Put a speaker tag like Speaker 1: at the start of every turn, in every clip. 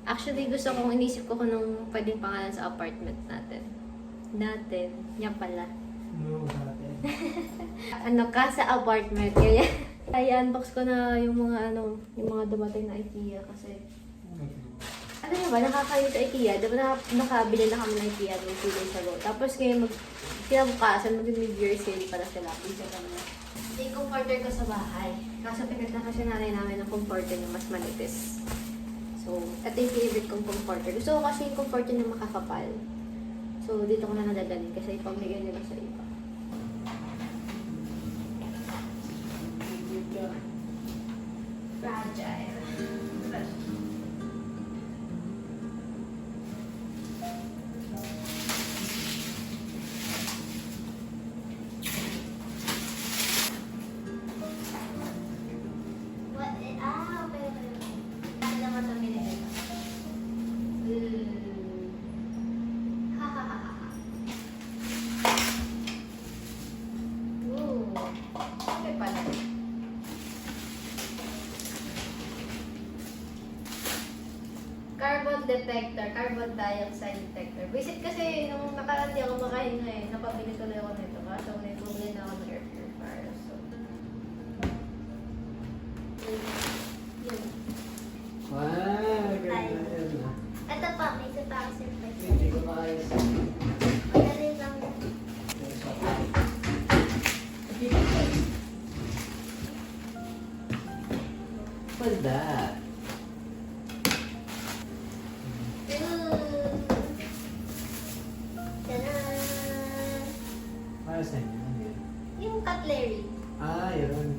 Speaker 1: Actually, gusto kong inisip ko kung nung pwedeng pangalan sa apartment natin. Yan pala.
Speaker 2: No, natin.
Speaker 1: Sa apartment. Kaya, i-unbox ko na yung mga dumating na IKEA kasi ano na ba, nakakayo sa IKEA. Diba nakabili na kami ng IKEA ng 2 days ago. Tapos ngayon, kinabukasan, mag-mid-year sale para sila. Isa kami. Yung comforter ko sa bahay. Kaso pinagtaka siya nanay namin ng comforter na mas manipis. So, ito yung favorite kong comforter. Gusto ko kasi yung comforter na makakapal. So, dito ko na nadadalhin kasi ipamigay nila sa iba. Fragile. Carbon detector, carbon dioxide detector. Visit kasi nung nakaraan di ako makahinga eh. Napabili tuloy ako nito. Kaso may bumili na ako ng air purifier. So, yun.
Speaker 2: Wow, ganda yun ah.
Speaker 3: Ito pa, may isa pa kasi
Speaker 2: Hindi ko maayos.
Speaker 3: madali lang.
Speaker 2: What's that?
Speaker 3: Tadaan!
Speaker 2: Para sa inyo, ano yun?
Speaker 3: Yung cutlery.
Speaker 2: Ah, yun.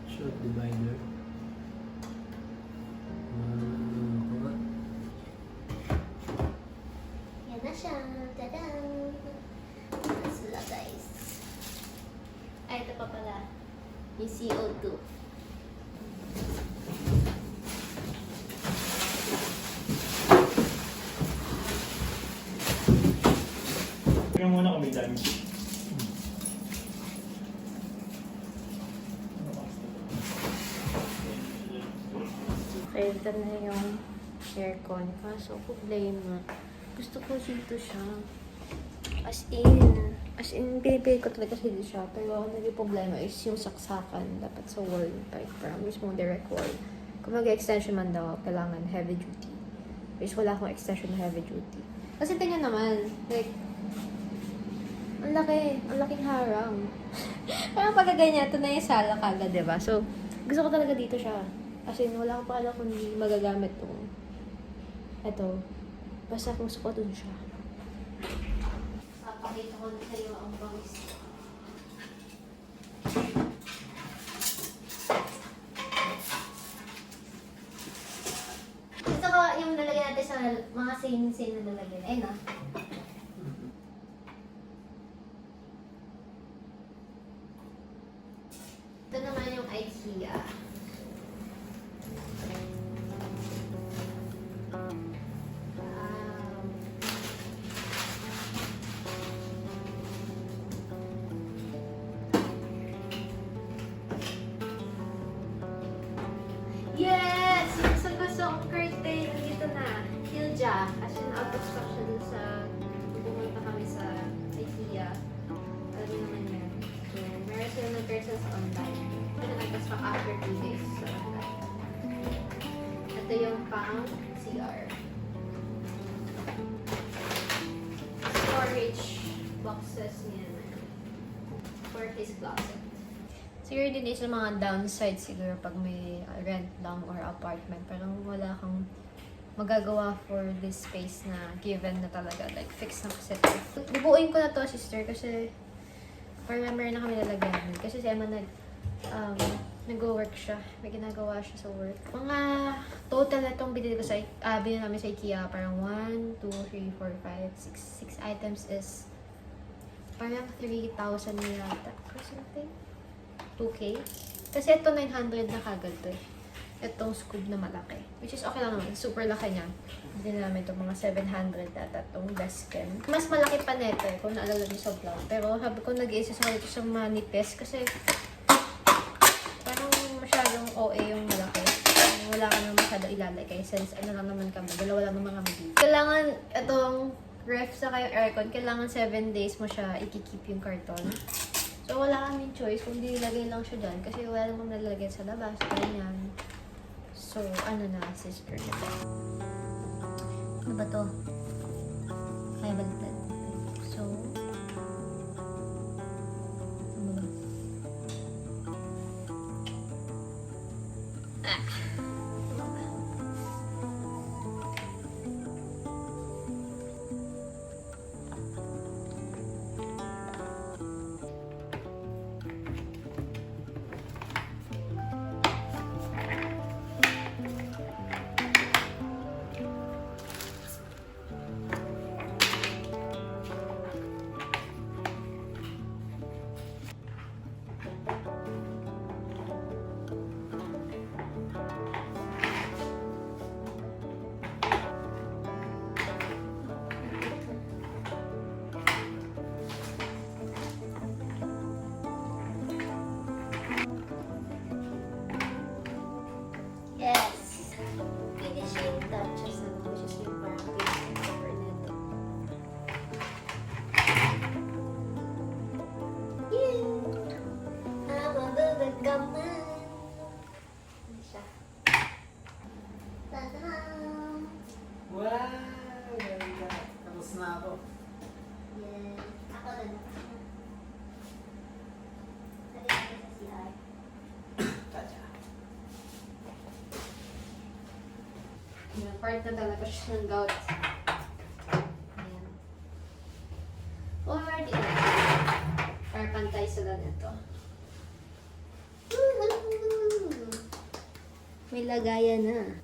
Speaker 2: Short divider. Ako nga.
Speaker 3: Yan na siya. Tadaan! Sila guys. Ay, ito pa pala. Yung CO2.
Speaker 4: Tingnan muna kung may dami.
Speaker 1: Okay, ito na yung aircon. Kaso, problema. Gusto ko dito siya. As in, pinipili ko talaga dito siya. Pero ang naging problema is yung saksakan. Dapat sa wall. Like, parang mismo direct wall. Kung mag-extension man daw, kailangan heavy duty. Which wala akong extension na heavy duty. Kasi tingnan naman, like, ang laking harang. Parang pagkaganyan, ito na yung sala kagad, diba? So, gusto ko talaga dito siya. Kasi wala ko pa alam kung magagamit tong ito. Basta gusto ko dun siya. Papakita ko na sa'yo ang bangis. Gusto ko yung nalagyan natin sa mga same na nalagyan. Ayun na. Ito naman yung IKEA. Yes! Yung gusto kong curtain, nandito na. Hilja. As in, out of stock siya dun sa pumunta kami sa IKEA. Ano naman yan. So, meron sila nag-curtains online. Pero nag-stock after 2 days sa online. Ito yung pang CR. Storage boxes niya na. For his closet. Siguro din is yung mga downside siguro pag may rent lang or apartment. Parang wala kang magagawa for this space na given na talaga. Like, fix na kasi. Bubuuin ko na to, sister, kasi parang meron na kami lalagyan. Kasi si Emma nag-work siya. May ginagawa siya sa work. Mga total na itong binili namin sa IKEA. Parang 1, 2, 3, 4, 5, 6 items is parang 3,000 yata or something. 2K. Kasi ito 900 na kagad to eh. Itong scoop na malaki. Which is okay lang naman. Super laki niya. Hindi namin ito mga 700 data itong Besken. Mas malaki pa neto eh kung naalala niyo sa vlog. Pero sabi ko nag-iisa sa dito sa manipes kasi OA yung malaki. Wala ka naman masyado ilalagay since ano lang naman kami, dalawa lang naman kami dito. Kailangan itong ref sa kayo aircon, kailangan 7 days mo siya ikikip yung karton. So wala kaming choice kung di ilagay lang siya dyan kasi wala namang nalalagay sa labas. Ganyan. So ano na, sister. Ano ba to? Ay, baliktad. So, ano ba? Ah!
Speaker 3: Yes! Finishing touches na which is yung parang paste and cover nito. Yeah! Mababag ka man. Ano siya? Ta-da!
Speaker 2: Wow! Ganda. Tapos na ako.
Speaker 3: Yeah. Ako din. Dali ako sa CR.
Speaker 2: Tacha.
Speaker 1: Yung part na talaga siya ng gout. Ayan. Or di na. Para pantay sila nito. May lagayan na.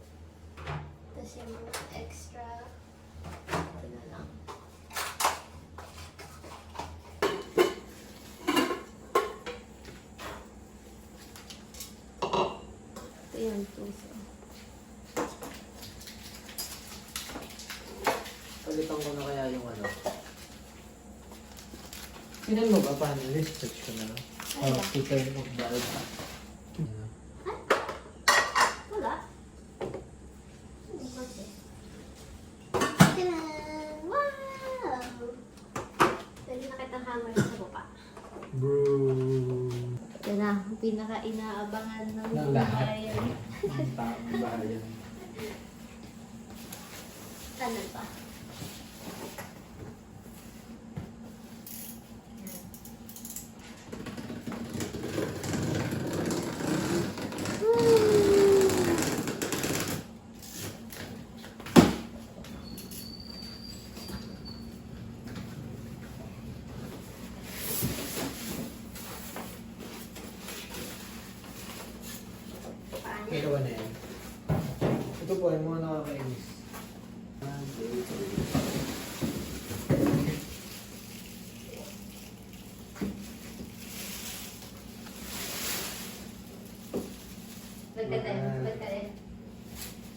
Speaker 3: Tapos yung mga extra. Ito na lang.
Speaker 1: Ito yung puso.
Speaker 2: Palitan ko na kaya yung ano. Sinan mo ba? Paano? Research ko na lang.
Speaker 3: Ay, ba?
Speaker 2: Peter of the Alpha.
Speaker 3: Wala. Hindi ko siya. Tadaan! Wow! Pwede na kitang hammer sa baba.
Speaker 2: Bro.
Speaker 1: Ito na, ang pinaka-inaabangan ng
Speaker 2: Ng lahat.
Speaker 1: bayan.
Speaker 2: Ang taong bayan.
Speaker 3: Kanan pa. Paano?
Speaker 2: Pero ano yan? Ito po, yung mga nakakainis.
Speaker 1: Bagkatayin.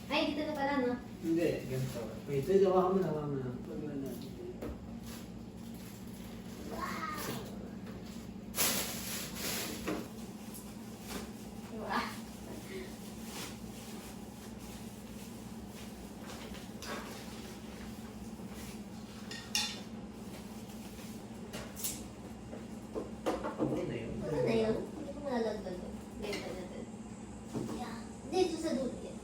Speaker 1: Ay, dito na pala, no?
Speaker 2: Hindi, ganito. Wait, hawa mo na, hawa mo na. Wag mo na.
Speaker 1: Diba?
Speaker 2: Okay na yun.
Speaker 3: Ano na yun? Hindi ko malalagdag yun. Ganito natin. Yeah. Dito sa dulo yan.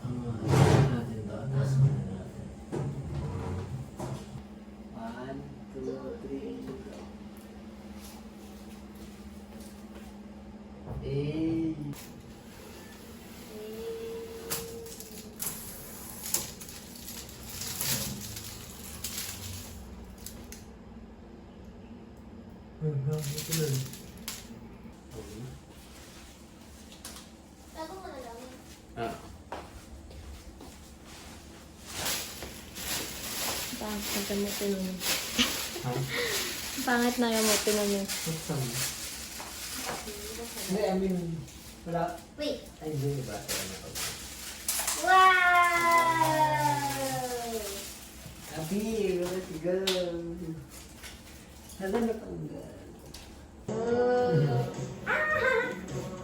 Speaker 2: Ano natin to? Nasa na natin. 1, 2, 3, go. Eh. Ito na.
Speaker 3: Tago mo na lang.
Speaker 2: Ah.
Speaker 1: Pangit na gamutin namin.
Speaker 2: Ha?
Speaker 1: Pangit na gamutin namin.
Speaker 2: What's up? Hindi, I mean, wala.
Speaker 3: Wait.
Speaker 2: Ay, hindi ba?
Speaker 3: Wow!
Speaker 2: Happy, let's go. Hala natanggal.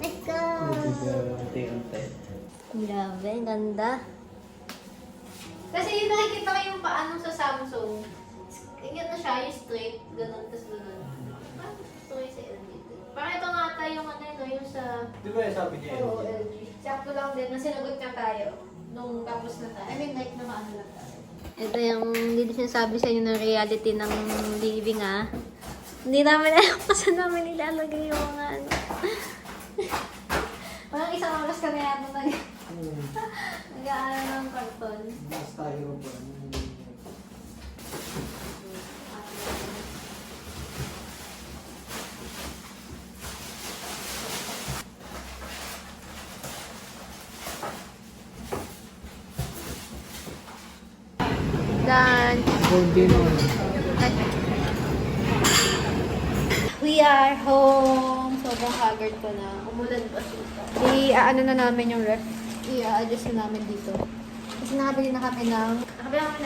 Speaker 3: Let's go!
Speaker 2: Unti-unti.
Speaker 3: Grabe, ang ganda.
Speaker 1: Kasi yung nakikita ko yung paano sa Samsung. Ganyan na siya, yung straight, ganun, tas ganun. Parang gusto ko yung sa LG. Parang ito nga tayo yung ano yun, yung sa
Speaker 2: Di ba yung sabi niya?
Speaker 1: Oo, LG. Sakto lang din, na sinagot nga tayo nung tapos na tayo. I mean, like, nakaano lang tayo.
Speaker 3: Ito yung hindi sinasabi sa inyo ng reality ng living Hindi namin alam kung saan namin ilalagay yung mga ano.
Speaker 1: Parang isang oras ka na yata nag-aano ng karton.
Speaker 2: Mas tayo ba?
Speaker 3: Done.
Speaker 2: Hindi naman.
Speaker 1: We are home. Sobrang haggard ko na. Umulan pa siya. I-ano na namin yung ref. I-adjust na namin dito. Kasi nakabili na kami ng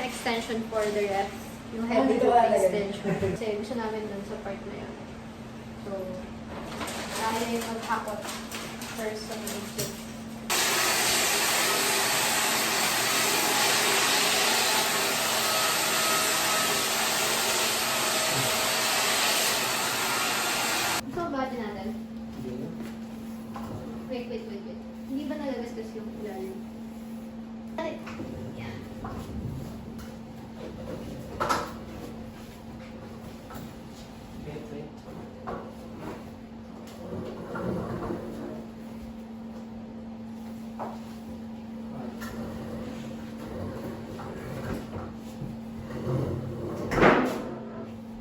Speaker 1: extension for the ref. Yung heavy duty extension. Kasi gusto namin dun sa part na yun. So, kaya yung maghakot first sa exit. So, body natin. Wait. Hindi ba nagagasgas yung ilalim? Ay! Yan.
Speaker 2: Wait.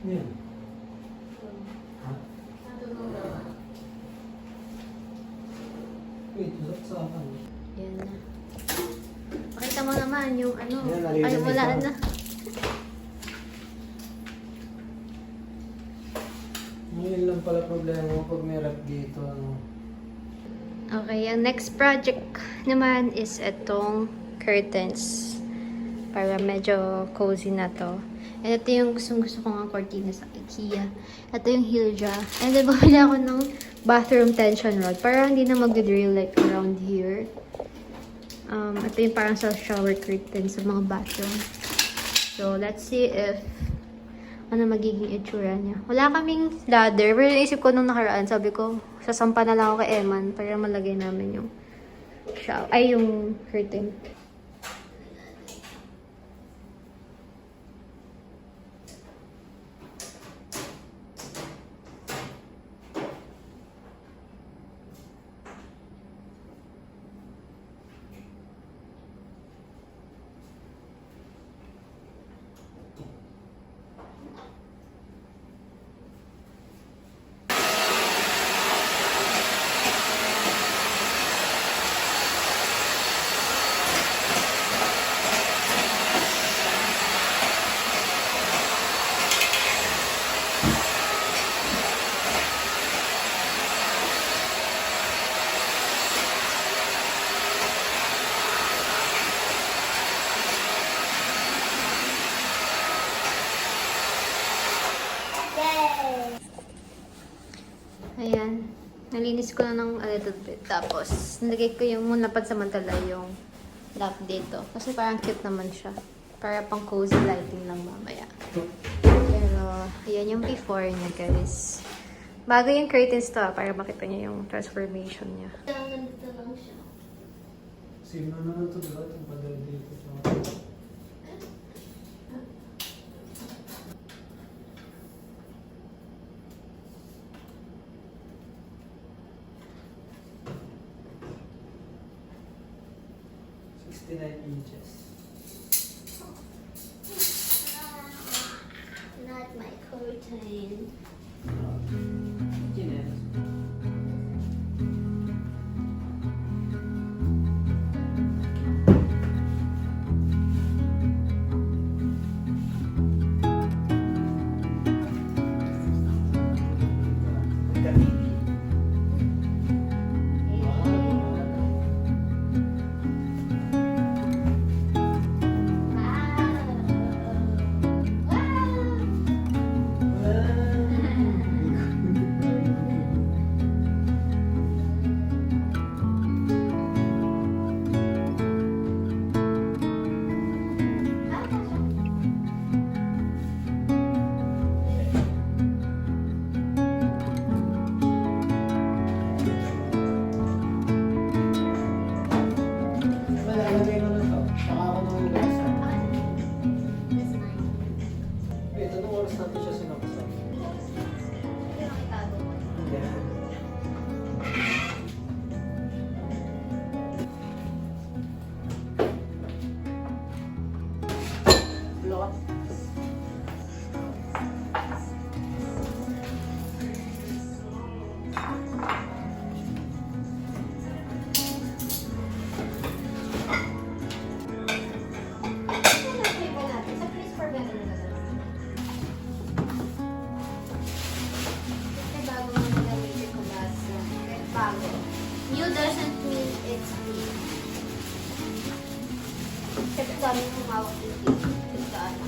Speaker 2: Yan. Ha?
Speaker 1: Natunog na.
Speaker 2: Wait, sa akin.
Speaker 3: Yan na. Pakita mo naman yung ano.
Speaker 2: Yan, narinig
Speaker 3: Ay, wala
Speaker 2: ko.
Speaker 3: na.
Speaker 2: Ngayon lang pala problema ko pag may rep dito.
Speaker 3: Okay, ang next project naman is itong curtains. Para medyo cozy na to. And ito yung gusto kong cortina sa IKEA. Ito yung Hilja. And then, bumili ako ng bathroom tension rod. Para hindi na magdidrill like around here. Ito yung parang sa shower curtain sa mga bathroom. So, let's see if ano magiging itsura niya. Wala kaming ladder. Pero naisip ko nung nakaraan, sabi ko, sasampa na lang ako kay Eman para malagay namin yung shower. Ay, yung curtain. Ayan. Nalinis ko na ng a little bit. Tapos, nilagay ko yung muna pansamantala yung lamp dito. Kasi parang cute naman siya. Para pang cozy lighting lang mamaya. Pero, ayan yung before niya, guys. Bago yung curtains to, para makita niyo yung transformation niya.
Speaker 1: Nandito lang siya.
Speaker 2: Sino na ito diba? Itong padal dito. Inches.
Speaker 3: Not my curtain.
Speaker 2: Tapos natin siya sinapasap.
Speaker 1: Hindi lang itago mo.
Speaker 2: Hindi. Lot.
Speaker 1: Ano yung flavor natin? Sa crisper ba natin na kasi bago mo nagamitin ko last bago. New doesn't mean it's new. Kasi dami mong hawak yung tissue. Ito ano.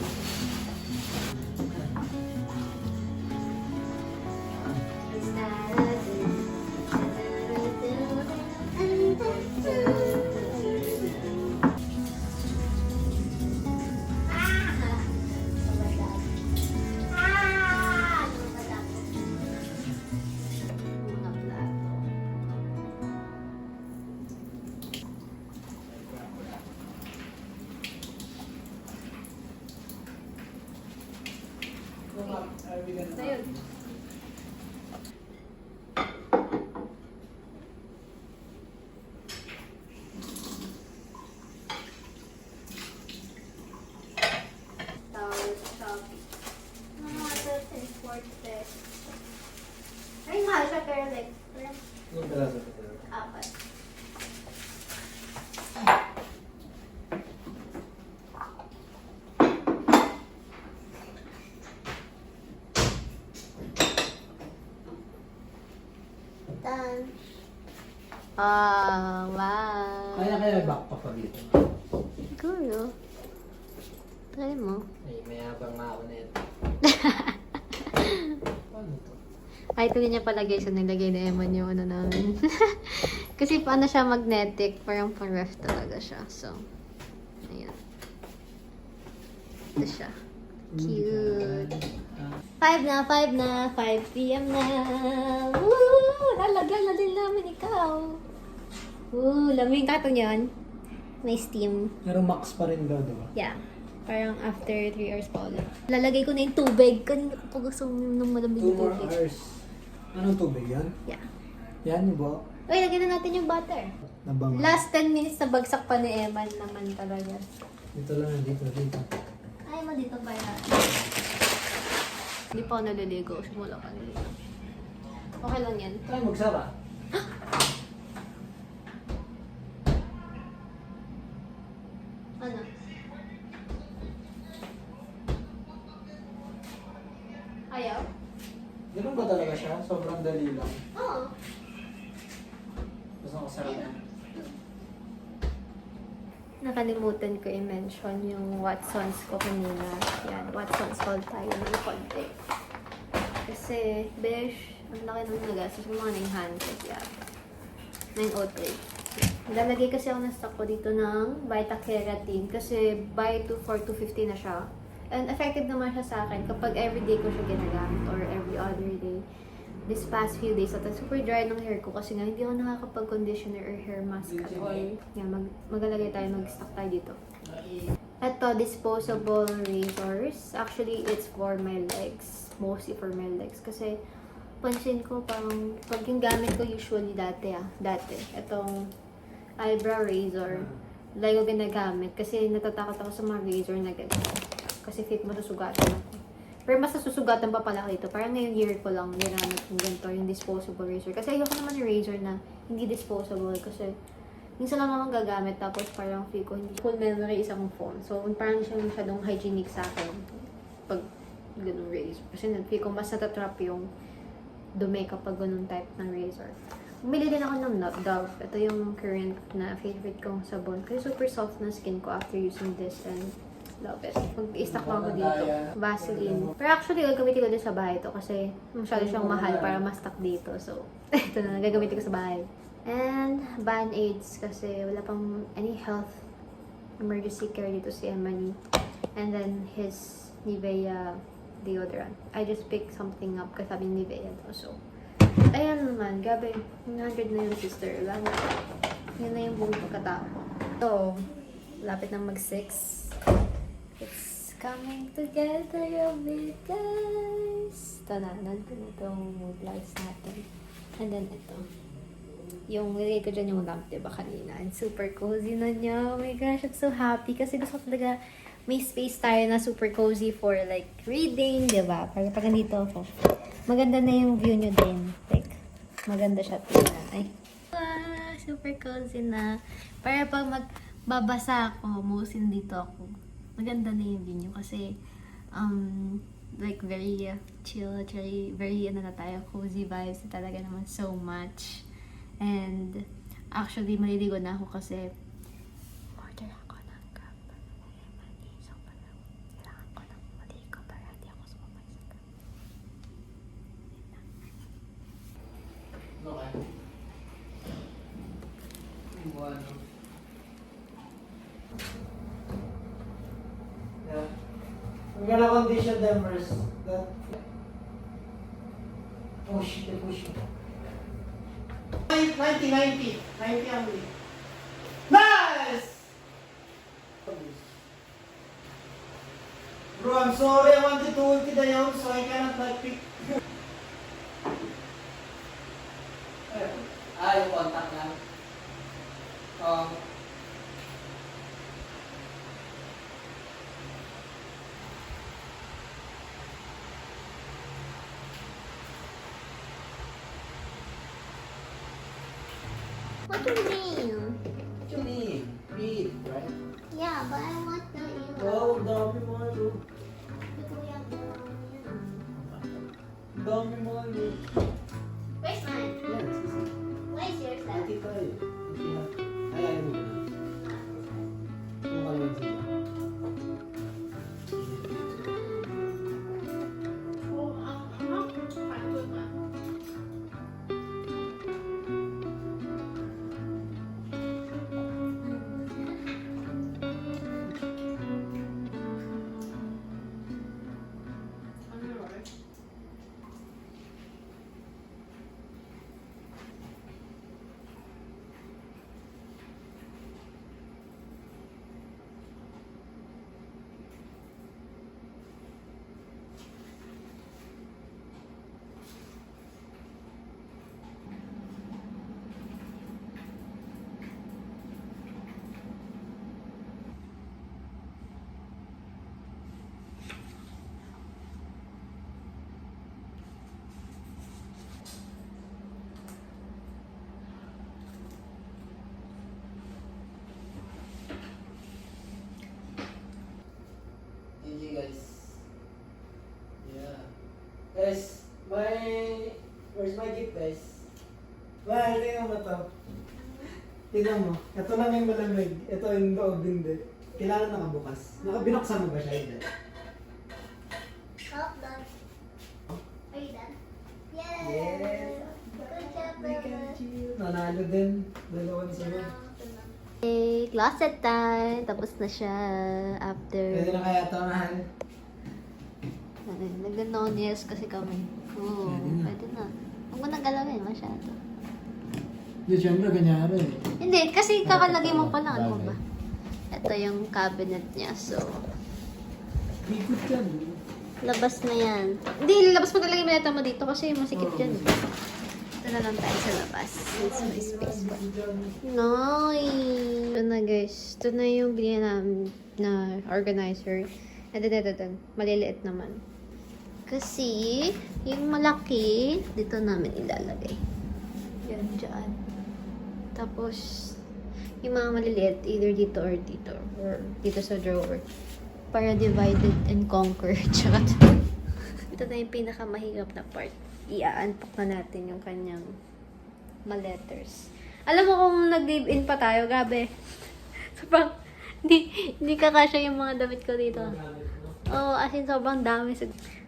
Speaker 1: It's Ayun. Towels, Shopee. Mga and Fortes. Ay, mahal siya pero like, parang
Speaker 2: Yung peraso ito.
Speaker 1: apat. Done.
Speaker 3: Ah, wow.
Speaker 2: Kaya backpack pa dito.
Speaker 3: Siguro. Try mo.
Speaker 2: Ay, mayabang na ako na ito. Ano to?
Speaker 3: Ay, ito niya pala guys, yung nilagay na Eman yung ano namin. Kasi paano siya magnetic, parang pang-ref talaga siya. So, ayan. Ito siya. Cute. 5 na, 5 p.m. na. Woo! Lalagyan na din namin ikaw. Woo! Lamig ka ito niyan. May steam.
Speaker 2: Pero max pa rin daw, diba?
Speaker 3: Yeah. Parang after 3 hours pa ulit. Lalagay ko na yung tubig. Kanina ko pa gusto ng malamig
Speaker 2: 2
Speaker 3: na
Speaker 2: more
Speaker 3: tubig.
Speaker 2: hours. Anong tubig yan?
Speaker 3: Yeah.
Speaker 2: Yan, yung ba?
Speaker 3: Uy, lagyan na natin yung butter.
Speaker 2: Nabangan.
Speaker 3: Last 10 minutes na bagsak pa ni Eman naman talaga.
Speaker 2: Dito lang, dito.
Speaker 3: Ay mo dito ba yan? Hindi pa ako naliligo. Simula ka naliligo. Okay lang yan.
Speaker 2: Try magsara.
Speaker 3: Ano? Ayaw?
Speaker 2: Ganun ba talaga siya? Sobrang dali lang.
Speaker 3: Oo.
Speaker 2: Gusto ko sarap na.
Speaker 3: Nakalimutan ko i-mention yung Watson's ko kanina. Yan, Watson's haul tayo ng konti. Kasi, besh, ang laki ng nagastos yung mga 900 yan. 903. Lalagay kasi ako ng stock ko dito ng Vita Keratin kasi buy 2 for 250 na siya. And effective naman siya sa akin kapag everyday ko siya ginagamit or every other day. This past few days, at super dry ng hair ko kasi nga hindi ako nakakapag-conditioner or hair mask at all. Yan, maglalagay tayo, mag-stock tayo dito. Ito, disposable razors. Actually, it's for my legs. Mostly for my legs. Kasi, pansin ko parang, pag yung gamit ko usually dati, itong eyebrow razor, lagi ko ginagamit. Kasi natatakot ako sa mga razor na ganito. Kasi fit masusugatan ako. Pero mas nasusugatan pa pala dito. Parang ngayong year ko lang ginamit yung ganito, yung disposable razor. Kasi ayoko naman yung razor na hindi disposable. Kasi minsan lang naman gagamit tapos parang feel ko hindi full memory isang phone. So parang siya masyadong hygienic sa akin pag ganun razor. Kasi feel ko mas natatrap yung dumi kapag ganun type ng razor. Bumili din ako ng Dove. Ito yung current na favorite kong sabon. Kasi super soft na skin ko after using this and love it. Mag-i-stock ako dito. Vaseline. Pero actually, gagamitin ko din sa bahay to kasi masyado siyang mahal para ma-stock dito. So, ito na, gagamitin ko sa bahay. And, Band-Aids kasi wala pang any health emergency care dito si Emily. And then, his Nivea deodorant. I just picked something up kasi sabi ni Nivea to. So, ayan naman. Gabi, 100 na yung sister. Wala na. Yan na yung buong pagkatao. So, lapit na mag-6. It's
Speaker 1: coming together a bit, guys. Ito na, nandun itong mood lights natin. And then ito. Yung nilagay ko dyan yung lamp, diba, kanina. And super cozy na niya. Oh my gosh, I'm so happy. Kasi gusto ko talaga may space tayo na super cozy for like reading, diba? Para pag nandito ako, maganda na yung view nyo din. Like, maganda siya tingnan. Ay. Wow, super cozy na. Para pag magbabasa ako, musin dito ako. Maganda na yung view nyo kasi like very chill, very ano na tayo, cozy vibes na talaga naman so much. And actually, maliligo na ako kasi order ako ng cup. So, parang kailangan ko ng maligo para hindi ako sumamay sa cup.
Speaker 2: Okay. Bueno. Yeah. I'm gonna condition them first. That push, the push. 90 only. Nice! Bro, I'm sorry. I wanted to ulti the young, so I cannot like pick. Yung contact lang.
Speaker 3: What do you mean?
Speaker 2: What you mean? Read, right?
Speaker 3: Yeah, but I want the
Speaker 2: Wow, dami mo ano. Dami mo ano.
Speaker 3: Where's mine?
Speaker 2: Yan, sisi.
Speaker 3: Where's yours then?
Speaker 2: Hindi tayo. Ay, ayaw mo. Kung kalman sila. GG guys. Yeah. Guys, where's my gift guys? Well, tingnan mo to. Tingnan mo. Ito lang yung malamig. Ito yung loob hindi. Kailangan nakabukas. Binuksan mo ba siya? Hindi.
Speaker 3: Oh, done. Are you done? Yay!
Speaker 2: Yes.
Speaker 3: Good job,
Speaker 2: I
Speaker 3: brother.
Speaker 2: got you. Nanalo din. Dalawang sunod.
Speaker 1: Okay, closet time. Tapos na siya after.
Speaker 2: Pwede na kaya ito, mahal.
Speaker 1: Nag-nonies kasi kami. Oo,
Speaker 2: Pwede na.
Speaker 1: pwede na. Huwag mo nang galawin masyado.
Speaker 2: Hindi, syempre, kanyari.
Speaker 1: Hindi, kasi kakalagay mo pa lang. Ano ba? Ito yung cabinet niya. So,
Speaker 2: Ikot yan.
Speaker 1: labas na yan. Hindi, labas mo talaga yung maleta mo dito kasi masikip dyan. Ito na lang tayo sa labas. Since may space pa. Nice! Ito na guys. Ito na yung binili namin na organizer. Ito. Maliliit naman. Kasi, yung malaki, dito namin ilalagay. Yan, dyan. Tapos, yung mga maliliit, either dito or dito. Or dito sa drawer. Para divided and conquer. Tsaka, ito na yung pinakamahirap na part. I-unpack na natin yung kanyang maletters. Alam mo kung nag-live-in pa tayo, gabi. Sobrang, hindi kakasya yung mga damit ko dito. Oo, as in sobrang dami sa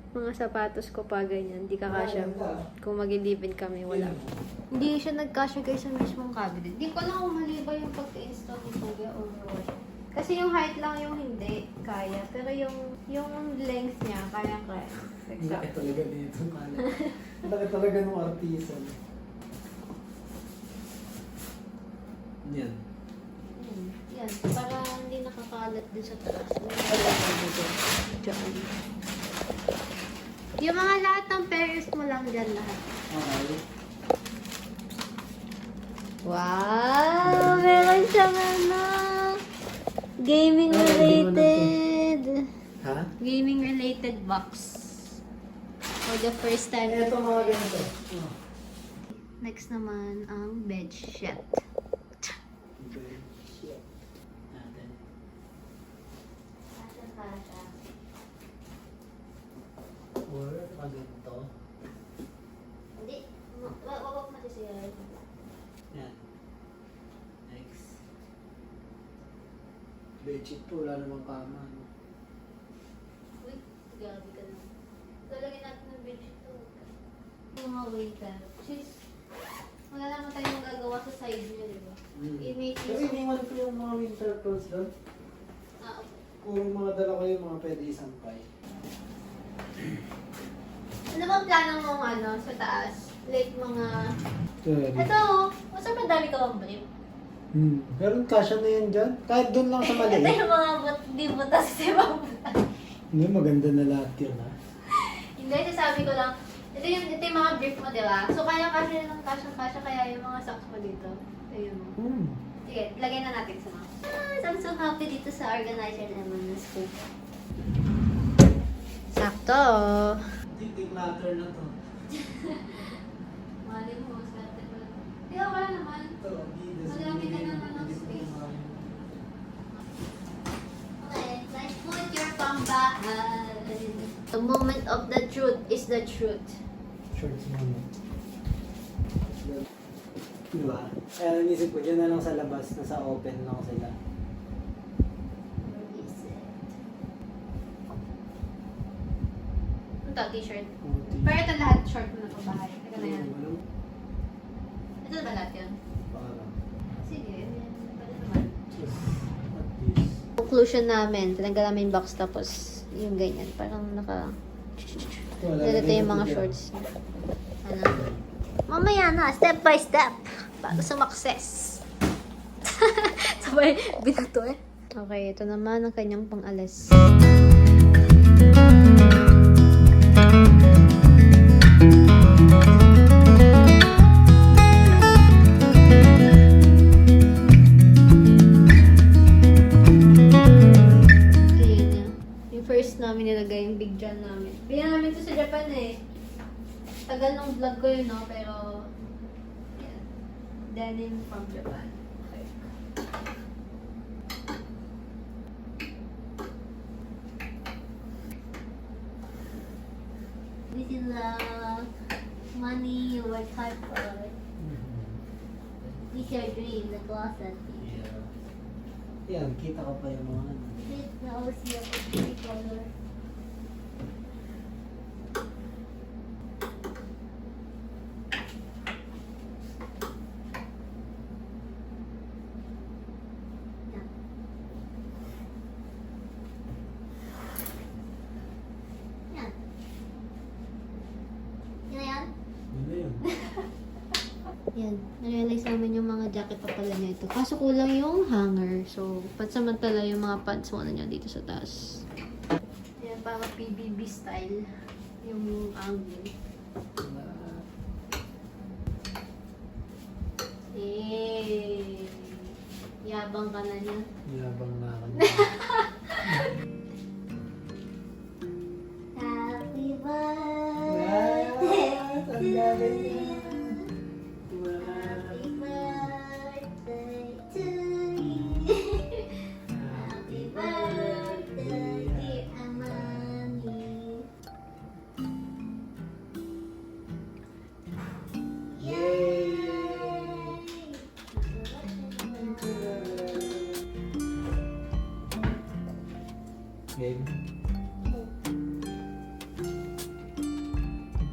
Speaker 1: mga sapatos ko pa ganyan. Hindi kakasya. Kung mag-live-in kami, wala. Hindi siya nagkasya guys sa mismong cabinet. Hindi ko alam kung mali ba yung pagka-install ni Kuya or what. Kasi yung height lang yung hindi kaya. Pero yung length niya, kaya-kaya.
Speaker 2: Laki talaga dito, man. Laki talaga ng artisan. Yan.
Speaker 1: Yan. yan. Para hindi nakakalat din sa taas. Diyan. Yung mga lahat ng pairs mo lang dyan lahat.
Speaker 2: Okay.
Speaker 1: Wow! Meron siyang ano. Gaming related.
Speaker 2: Ha?
Speaker 1: Gaming related box. For the first time.
Speaker 2: Ito mga ganito. Oh.
Speaker 1: Next naman ang bedsheet.
Speaker 2: Shit. Natin. Or mga ganito.
Speaker 1: Hindi. Wag mo siya.
Speaker 2: Yan. Next. Bedsheet po, wala namang kama. No?
Speaker 1: Uy, grabe ka na. Lalagyan natin ng bedsheet to. Yung mga waiter. Sis, wala naman tayong magagawa sa side niya, di ba? I-make
Speaker 2: Pero
Speaker 1: use.
Speaker 2: iniwan ko yung mga winter clothes doon.
Speaker 1: Ah, okay.
Speaker 2: Kung mga dala ko yung mga pwede isampay.
Speaker 1: Ano bang plano mong ano sa taas? Like mga...
Speaker 2: Sorry.
Speaker 1: Ito, masa madami ka bang brief?
Speaker 2: Pero kasya na yan dyan. Kahit doon lang sa
Speaker 1: Ito
Speaker 2: maliit.
Speaker 1: yung mga di butas sa ibang butas.
Speaker 2: Hindi, maganda na lahat yun ha.
Speaker 1: Hindi, sasabi ko lang, ito yung mga brief mo, di ba? So, kaya kasya ng kasya, kaya yung mga socks mo dito. Ayun mo. Sige, lagay na natin sa mga. I'm so happy dito sa organizer naman ng school.
Speaker 3: Sakto.
Speaker 2: Hindi matter na to.
Speaker 1: Mali mo, swerte pa lang. Di ba wala naman?
Speaker 2: Ito,
Speaker 1: Madami ka naman ng space. Okay, let's put your pambahan. The moment of the truth is the truth.
Speaker 2: Shorts mo na. Diba? Kaya naisip ko, dyan na lang sa labas, nasa open lang sila.
Speaker 1: Where is it? Ito, t-shirt. Pero ito lahat short mo na pa bahay. Ito na yan. Ito na ba lahat yan?
Speaker 2: Parang.
Speaker 1: Sige, yan. Pwede naman.
Speaker 2: Just at least.
Speaker 3: Conclusion namin, tinanggal namin yung box tapos yung ganyan. Parang naka... Dito yung mga shorts. Ano? Mamaya na, step by step. Bago sumakses. Sabay, binato eh. Okay, ito naman ang kanyang pang-alas. Ayun, yung first namin nilagay yung big John namin. Bigyan namin ito sa Japan eh. Tagal ng vlog ko yun, no? Pero, yan. Denim from Japan. Okay. This is money you work hard for. This is your dream, the closet.
Speaker 2: Yeah. Yan, kita ko pa yung mga ano.
Speaker 1: This is the OC of the color. Yan. Yan na yan?
Speaker 2: Yun na yun.
Speaker 3: Yan, na-realize namin yung mga jacket pa pala niya ito. Kaso kulang yung hanger. So, pansamantala yung mga pants mo na niya dito sa taas.
Speaker 1: Yan, para PBB style. Yung angle. Eh, yabang ka na niya.
Speaker 2: Yabang na ako.
Speaker 1: Happy birthday
Speaker 2: Ang
Speaker 1: to
Speaker 2: galing
Speaker 1: you.
Speaker 2: yan.
Speaker 1: Happy birthday to you. Happy birthday, dear Amani.
Speaker 2: Yay! Game.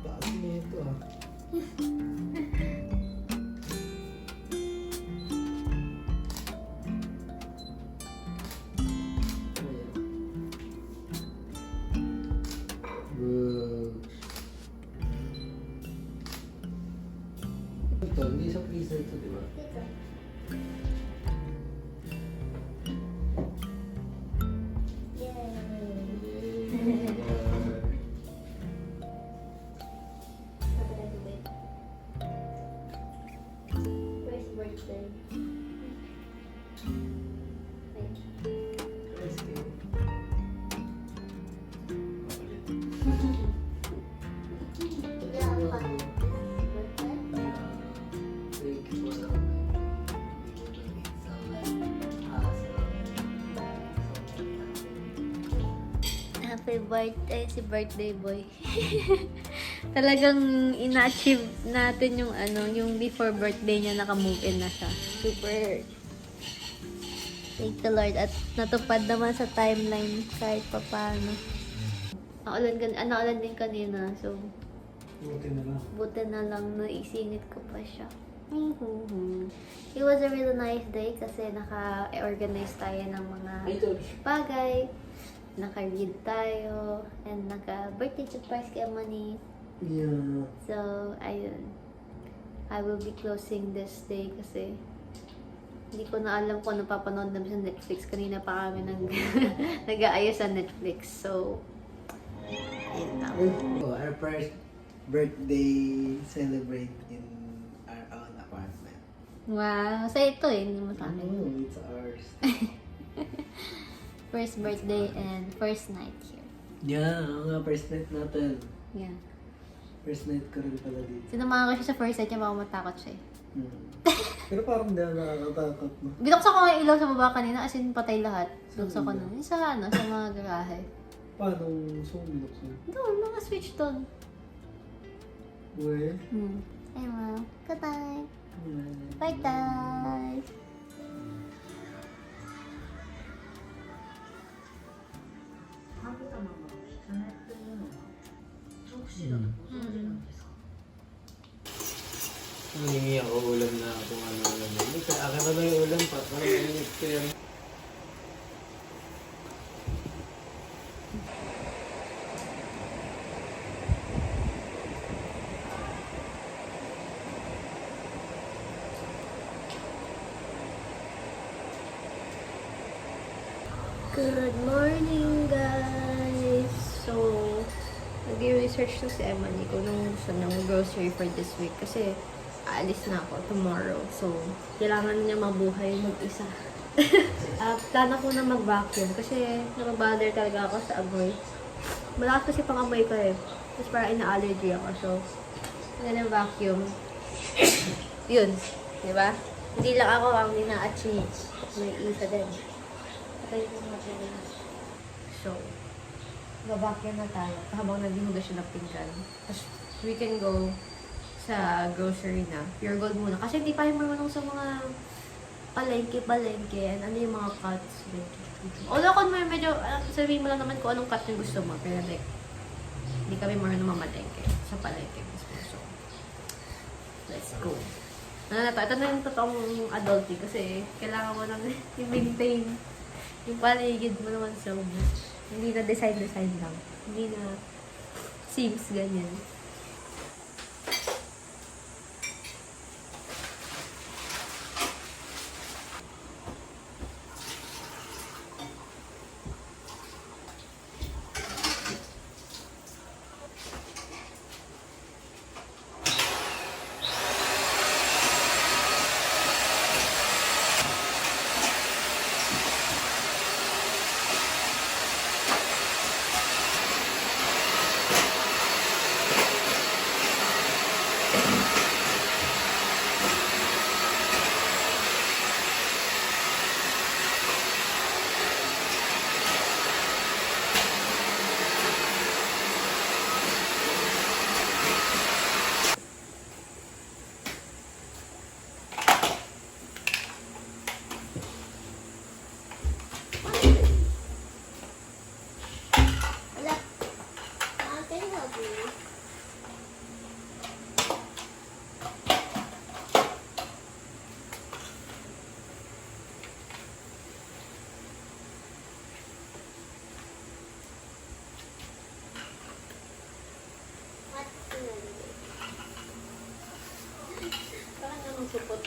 Speaker 2: Taas nito ah. Good. Ito, hindi sa freezer to, di ba?
Speaker 3: si birthday boy. Talagang ina-achieve natin yung yung before birthday niya naka-move in na siya. Super thank the Lord at natupad naman sa timeline kahit pa paano. Naulan din kanina, so buti na lang naisingit ko pa siya. It was a really nice day kasi naka-organize tayo ng mga bagay. Naka-read tayo and naka-birthday surprise kay Amani.
Speaker 2: Yeah.
Speaker 3: So, ayun. I will be closing this day kasi hindi ko na alam kung ano papanood namin sa Netflix. Kanina pa kami nag-aayos sa Netflix. So, ayun na.
Speaker 2: Our first birthday celebrate in our own apartment.
Speaker 3: Wow. So, ito hindi mo sa akin.
Speaker 2: Oh, it's ours.
Speaker 3: First birthday and first night here.
Speaker 2: Yeah, nga first night natin.
Speaker 3: Yeah.
Speaker 2: First night ko rin pala dito.
Speaker 3: Sinamahan ko siya sa first night niya, baka matakot siya eh.
Speaker 2: Pero parang hindi ako nakakatakot mo.
Speaker 3: Binuksan ko nga yung ilaw sa baba kanina, as in patay lahat. Binuksan ko na. Yung sa sa mga garahe.
Speaker 2: Paano sumilok siya?
Speaker 3: Doon, mga switch doon.
Speaker 2: Uwe?
Speaker 3: Hey, ma'am. Good night.
Speaker 2: Yeah.
Speaker 3: Bye, guys.
Speaker 2: Nangingi ako ulam na kung ano-ano. Akin na lang yung ulam pa. Parang mainit ko yan.
Speaker 3: Good morning, guys! So, nag-research na si Emily kung anong gusto ng grocery for this week kasi aalis na ako tomorrow. So, kailangan niya mabuhay mag-isa. Plano ko na mag-vacuum kasi nababother talaga ako sa amoy. Malakas kasi pang amoy ko eh. Tapos parang ina-allergy ako. So, ang vacuum. Yun. Diba? Hindi lang ako ang ina-achieve. May isa din. So, vacuum na tayo habang naghihugas siya ng pinggan. Tapos, we can go sa grocery na. Pure gold muna. Kasi hindi pa yung marunong sa mga palengke. And ano yung mga cuts. Although kung medyo, sabihin mo lang naman kung anong cut yung gusto mo. Pero like, hindi kami marunong mamalengke sa palengke. So, let's go. Ito na yung totoong adulting kasi kailangan mo nang i-maintain yung paligid mo naman sa hindi na design lang. Hindi na seams ganyan. Parang anong supot.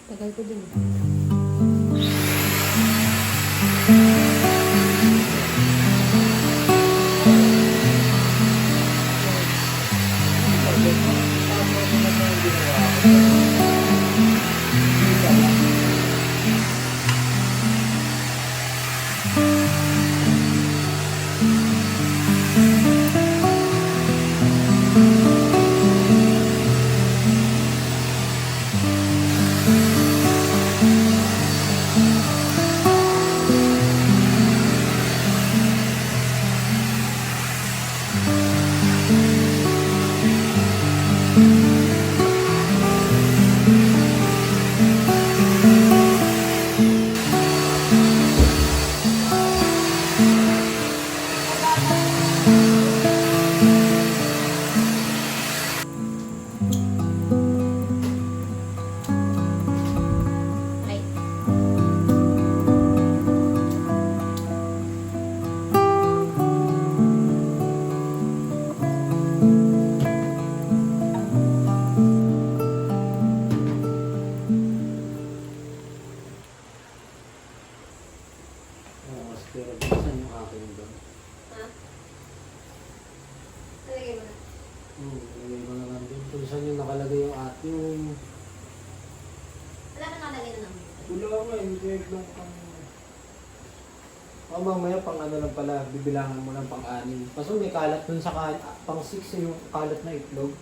Speaker 3: Tagal ko din.
Speaker 2: Lagay mo naman din. Kung saan yung nakalagay yung
Speaker 1: Wala ka nakalagay na naman.
Speaker 2: Wala nga, hindi lang pang... mamaya pang ano lang pala, bibilangan mo lang pang 6. Kaso may kalat dun sa pang 6 yung kalat na itlog.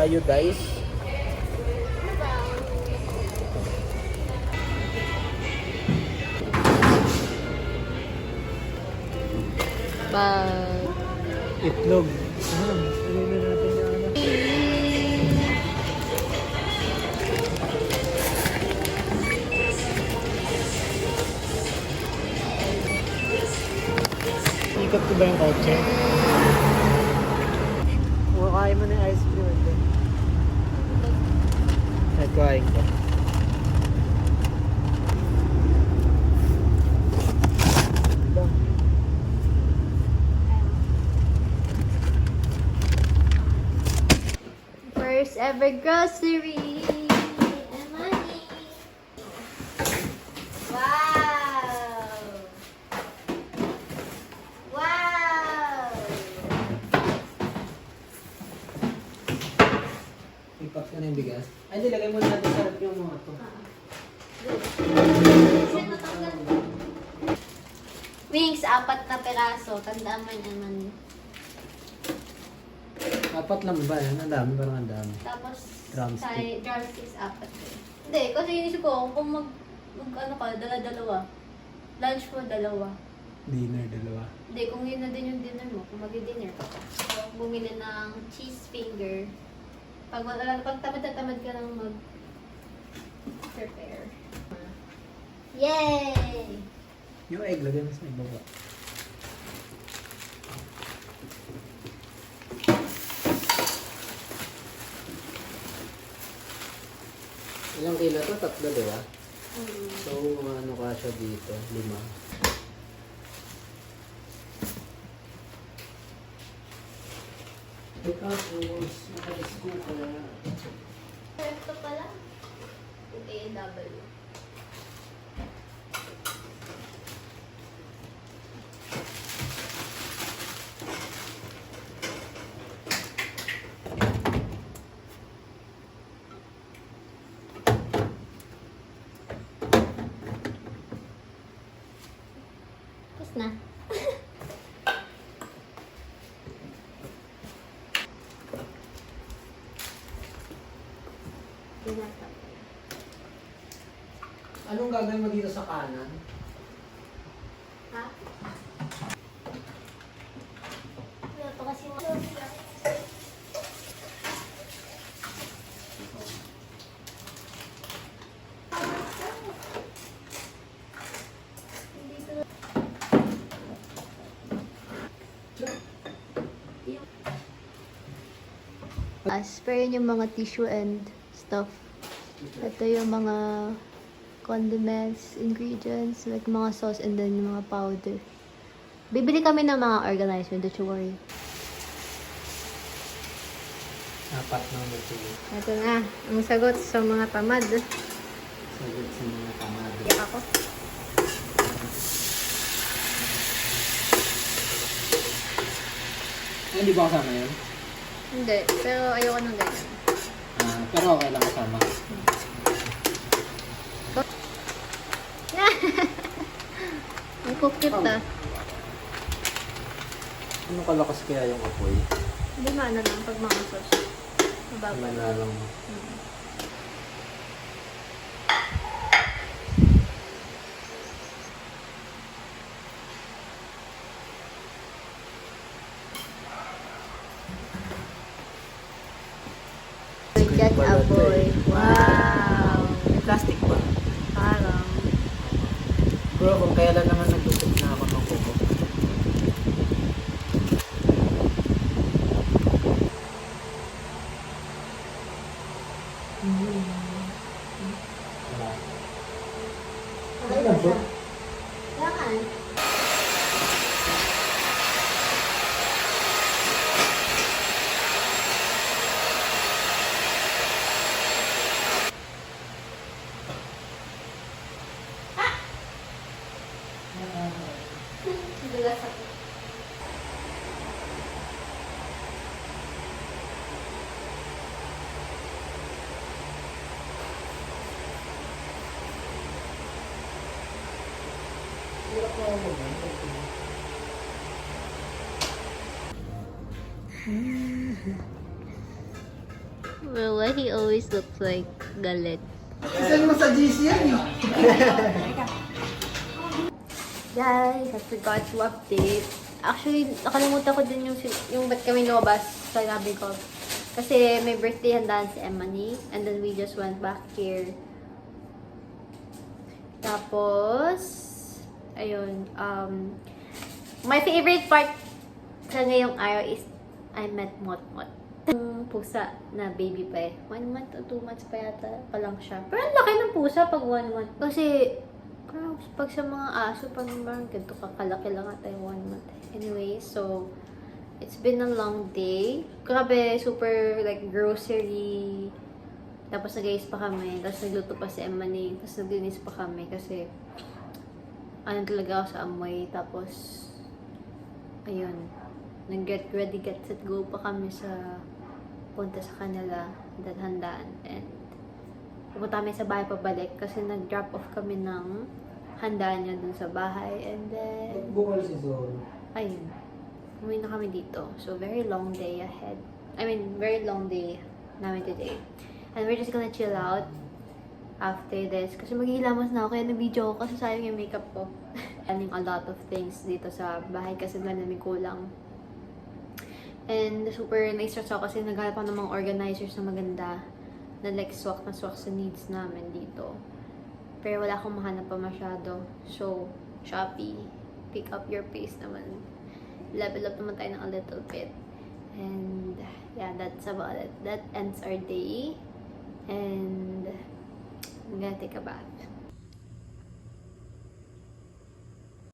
Speaker 2: Iodize.
Speaker 3: Bye.
Speaker 2: Itlog. Ilagay na natin yung ano. Ikot ko ba yung kotse? Kumakain mo na yung ice cream ito. At kain ko.
Speaker 3: First ever grocery. And money.
Speaker 1: Wow! Wow!
Speaker 2: Ipak ka na yung bigas. Ay, hindi. Lagay mo na natin sa rep yung mga ito.
Speaker 1: Wings, 4 na peraso. Tandaan mo naman.
Speaker 2: 4 lang ba? Ang dami, parang ang dami.
Speaker 1: Tapos,
Speaker 2: Drumstick.
Speaker 1: drumsticks 4. Hindi, kasi inisip ko, kung ano ka, dala-dalawa. Lunch mo, 2.
Speaker 2: Dinner, 2.
Speaker 1: Hindi, kung yun na din yung dinner mo, kung mag-dinner ka pa. So, bumili ng cheese finger. Pag tamad na tamad ka nang mag-prepare. Yay!
Speaker 2: Yung egg, lagay mo sa ibaba. Ilang kilo to? 3, di ba? So, ano ka siya dito? 5. Tapos, nakadisko ka na.
Speaker 1: Ito pala. Yung A&W. Tapos na. Pinata.
Speaker 2: Anong gagawin mo dito sa kanan?
Speaker 1: Ha? Wala pa kasi
Speaker 3: Spare yung mga tissue and stuff. Ito yung mga condiments, ingredients, like mga sauce and then yung mga powder. Bibili kami ng mga organizer, don't you worry.
Speaker 2: 4 na matuli.
Speaker 3: Ito na, ang sagot sa mga tamad.
Speaker 2: Sagot sa mga tamad.
Speaker 3: Yak ako.
Speaker 2: Ay, hindi ba kasama yun?
Speaker 3: Hindi, pero ayoko ng ganyan.
Speaker 2: Pero okay lang kasama.
Speaker 3: Ang cookie ta.
Speaker 2: Ano kalakas kaya yung apoy?
Speaker 3: Hindi maano lang pag mga sauce. Mababa.
Speaker 2: Ano na lang.
Speaker 3: Got a boy. Wow!
Speaker 2: May plastic ba?
Speaker 3: Parang.
Speaker 2: Bro, kung kailan naman nagtutog na ako ng kuko.
Speaker 1: Okay ba siya? Lakan. Dulas ako.
Speaker 3: Well, why he always looks like galit?
Speaker 2: Saan mo sa GC yan eh?
Speaker 1: Guys, I forgot to update. Actually, nakalimutan ko din yung ba't kami lumabas sa labi ko. Kasi may birthday handaan si Emily. And then we just went back here. Tapos, ayun, my favorite part sa ngayong araw is I met Motmot. Yung pusa na baby pa eh. 1 month o 2 months pa yata pa lang siya. Pero ang laki ng pusa pag 1 month. Kasi, pag sa mga aso, parang ganito kakalaki lang ata yung 1 month. Anyway, so, it's been a long day. Grabe, super like grocery. Tapos nag-ayos pa kami. Tapos nagluto pa si Emily. Tapos naglinis pa kami kasi ano talaga ako sa amoy. Tapos, ayun. Nag-get ready, get set, go pa kami sa punta sa kanila, handaan. And pumunta kami sa bahay pabalik kasi nag-drop off kami ng handaan niya dun sa bahay. And then,
Speaker 2: Bukal si Zoro.
Speaker 1: ayun. Umuwi na kami dito. So, very long day ahead. I mean, very long day namin today. And we're just gonna chill out after this. Kasi maghihilamos na ako. Kaya nag-video ako kasi sayang yung makeup ko. Planning a lot of things dito sa bahay kasi namin kulang. And super na-stress ako kasi naghanap ako ng mga organizers na maganda na like swak na swak sa needs namin dito. Pero wala akong mahanap pa masyado. So, Shopee, pick up your pace naman. Level up naman tayo ng a little bit. And yeah, that's about it. That ends our day. And I'm gonna take a bath.